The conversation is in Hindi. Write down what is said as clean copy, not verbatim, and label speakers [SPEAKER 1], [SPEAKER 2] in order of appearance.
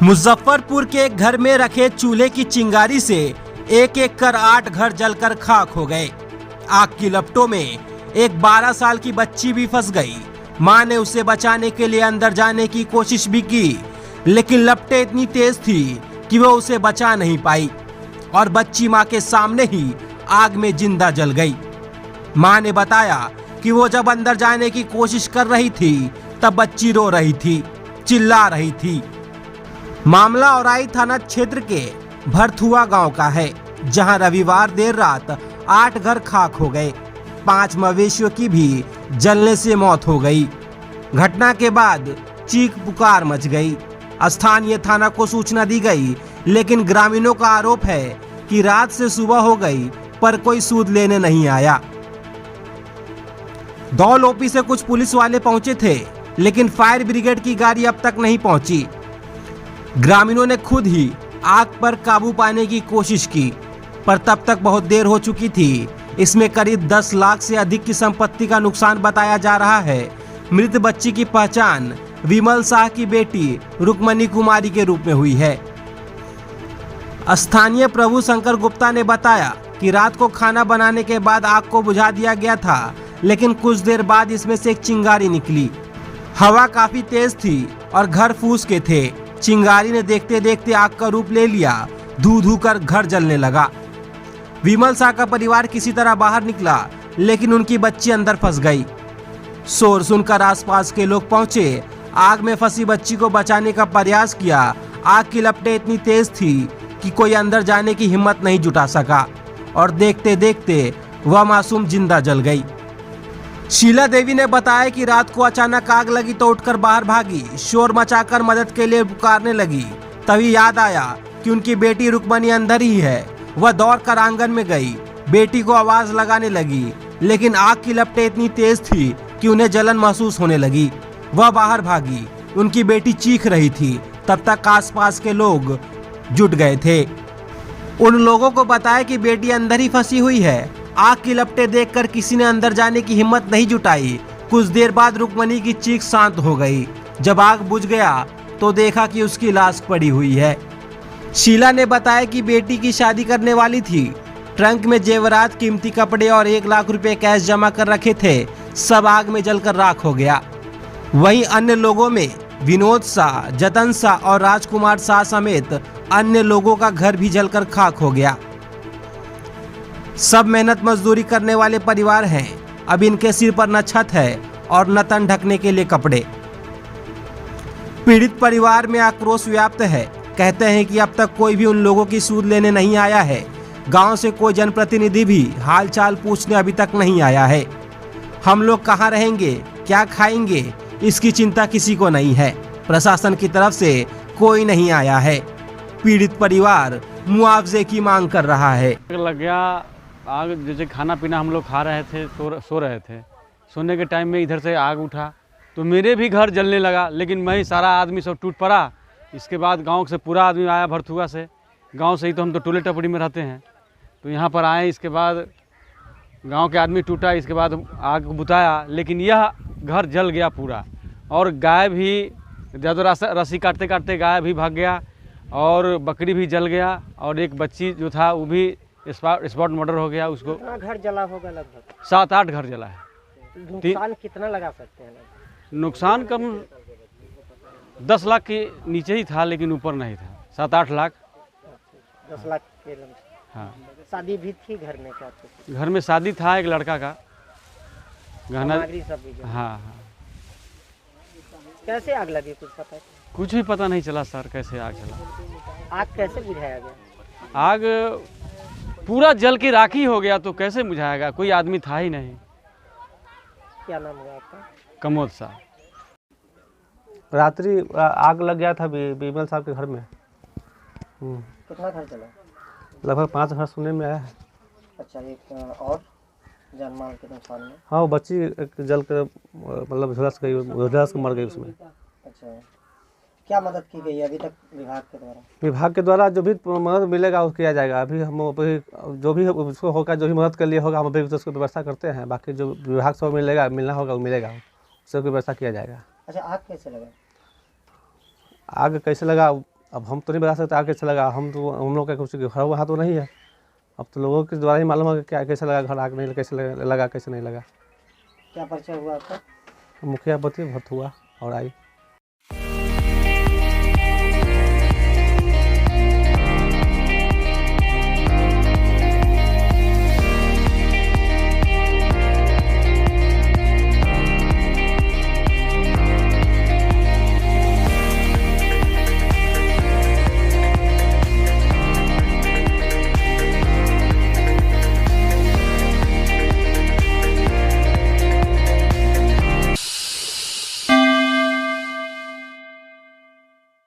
[SPEAKER 1] मुजफ्फरपुर के एक घर में रखे चूल्हे की चिंगारी से एक एक कर 8 घर जलकर खाक हो गए। आग की लपटों में एक 12 साल की बच्ची भी फंस गई। मां ने उसे बचाने के लिए अंदर जाने की कोशिश भी की, लेकिन लपटें इतनी तेज थी कि वो उसे बचा नहीं पाई और बच्ची मां के सामने ही आग में जिंदा जल गई। मां ने बताया कि वो जब अंदर जाने की कोशिश कर रही थी तब बच्ची रो रही थी, चिल्ला रही थी। मामला औराई थाना क्षेत्र के भरथुआ गांव का है, जहां रविवार देर रात 8 घर खाक हो गए। 5 मवेशियों की भी जलने से मौत हो गई। घटना के बाद चीख पुकार मच गई। स्थानीय थाना को सूचना दी गई, लेकिन ग्रामीणों का आरोप है कि रात से सुबह हो गई पर कोई सूद लेने नहीं आया। दौल ओपी से कुछ पुलिस वाले पहुंचे थे, लेकिन फायर ब्रिगेड की गाड़ी अब तक नहीं पहुंची। ग्रामीणों ने खुद ही आग पर काबू पाने की कोशिश की, पर तब तक बहुत देर हो चुकी थी। इसमें करीब 10 लाख से अधिक की संपत्ति का नुकसान बताया जा रहा है। मृत बच्ची की पहचान विमल शाह की बेटी रुक्मणी कुमारी के रूप में हुई है। स्थानीय प्रभु शंकर गुप्ता ने बताया कि रात को खाना बनाने के बाद आग को बुझा दिया गया था, लेकिन कुछ देर बाद इसमें से एक चिंगारी निकली। हवा काफी तेज थी और घर फूस के थे। चिंगारी ने देखते देखते आग का रूप ले लिया। धू धू कर घर जलने लगा। विमल शाह का परिवार किसी तरह बाहर निकला, लेकिन उनकी बच्ची अंदर फंस गई। शोर सुनकर आसपास के लोग पहुंचे, आग में फंसी बच्ची को बचाने का प्रयास किया। आग की लपटें इतनी तेज थी कि कोई अंदर जाने की हिम्मत नहीं जुटा सका और देखते देखते वह मासूम जिंदा जल गई। शीला देवी ने बताया कि रात को अचानक आग लगी तो उठकर बाहर भागी, शोर मचाकर मदद के लिए पुकारने लगी। तभी याद आया कि उनकी बेटी रुक्मणी अंदर ही है। वह दौड़कर आंगन में गई, बेटी को आवाज लगाने लगी, लेकिन आग की लपटें इतनी तेज थी कि उन्हें जलन महसूस होने लगी। वह बाहर भागी, उनकी बेटी चीख रही थी। तब तक आसपास के लोग जुट गए थे। उन लोगों को बताया कि बेटी अंदर ही फंसी हुई है। आग की लपटें देखकर किसी ने अंदर जाने की हिम्मत नहीं जुटाई। कुछ देर बाद रुक्मणी की चीख शांत हो गई। जब आग बुझ गया तो देखा कि उसकी लाश पड़ी हुई है। शीला ने बताया कि बेटी की शादी करने वाली थी। ट्रंक में जेवरात, कीमती कपड़े और 1 लाख रुपए कैश जमा कर रखे थे। सब आग में जलकर राख हो गया। वहीं अन्य लोगों में विनोद शाह, जतन शाह और राजकुमार शाह समेत अन्य लोगों का घर भी जलकर खाक हो गया। सब मेहनत मजदूरी करने वाले परिवार हैं। अब इनके सिर पर न छत है और न तन ढकने के लिए कपड़े। पीड़ित परिवार में आक्रोश व्याप्त है। कहते हैं कि अब तक कोई भी उन लोगों की सूद लेने नहीं आया है। गांव से कोई जनप्रतिनिधि भी हालचाल पूछने अभी तक नहीं आया है। हम लोग कहां रहेंगे, क्या खाएंगे, इसकी चिंता किसी को नहीं है। प्रशासन की तरफ से कोई नहीं आया है। पीड़ित परिवार मुआवजे की मांग कर रहा है।
[SPEAKER 2] लग गया आग, जैसे खाना पीना हम लोग खा रहे थे, सो रहे थे। सोने के टाइम में इधर से आग उठा तो मेरे भी घर जलने लगा, लेकिन मैं ही सारा आदमी सब टूट पड़ा। इसके बाद गांव से पूरा आदमी आया भरथुआ से। गांव से ही तो हम तो टोले टपड़ी में रहते हैं, तो यहाँ पर आए। इसके बाद गांव के आदमी टूटा, इसके बाद आग बुताया, लेकिन यह घर जल गया पूरा। और गाय भी, ज़्यादा रस्सी काटते काटते गाय भी भाग गया और बकरी भी जल गया। और एक बच्ची जो था वो भी स्पॉट मर्डर हो गया। उसको
[SPEAKER 3] कितना घर जला होगा? लगभग
[SPEAKER 2] 7-8 घर जला है।
[SPEAKER 3] नुकसान कितना लगा सकते हैं?
[SPEAKER 2] नुकसान कम 10 लाख के नीचे ही था, लेकिन ऊपर नहीं था। 7-8 लाख।
[SPEAKER 3] 10 लाख के।
[SPEAKER 2] हाँ,
[SPEAKER 3] शादी भी थी घर में? क्या थी?
[SPEAKER 2] घर में शादी था एक लड़का का, गहना।
[SPEAKER 3] सब भी
[SPEAKER 2] हाँ हाँ।
[SPEAKER 3] कैसे आग लगी कुछ पता है?
[SPEAKER 2] कुछ भी पता नहीं चला सर, कैसे आग चला।
[SPEAKER 3] आग कैसे बुझाया गया?
[SPEAKER 2] आग पूरा जल के राखी हो गया, तो कैसे बुझाएगा? कोई आदमी था ही नहीं।
[SPEAKER 3] क्या नाम हुआ आपका?
[SPEAKER 2] कमोद शाह।
[SPEAKER 4] रात्रि आग लग गया था विमल साहब के घर में।
[SPEAKER 3] कितना घर जला?
[SPEAKER 4] लगभग 5 घर सुनने में आया है।
[SPEAKER 3] अच्छा, एक और जान माल के नुकसान में?
[SPEAKER 4] हाँ, वो बच्ची जल कर मतलब झुलस गई, झुलस कर मर गई उसमें।
[SPEAKER 3] अच्छा, क्या मदद की गई है अभी तक विभाग के द्वारा?
[SPEAKER 4] विभाग के द्वारा जो भी मदद मिलेगा वो किया जाएगा। अभी हम जो भी उसको होगा, जो भी मदद के लिए होगा, हम अभी उसको व्यवस्था करते हैं। बाकी जो विभाग से मिलना होगा वो मिलेगा, उससे व्यवस्था किया जाएगा।
[SPEAKER 3] अच्छा, आग कैसे लगा?
[SPEAKER 4] आग कैसे लगा, अब हम तो नहीं बता सकते आग कैसे लगा, हम लोग का कुछ घर वहाँ तो नहीं है। अब तो लोगों के द्वारा ही मालूम है कि क्या कैसे लगा घर, आग नहीं कैसे लगा कैसे नहीं लगा।
[SPEAKER 3] क्या परिचय हुआ आपका?
[SPEAKER 4] मुखिया बती भर्त हुआ और आई।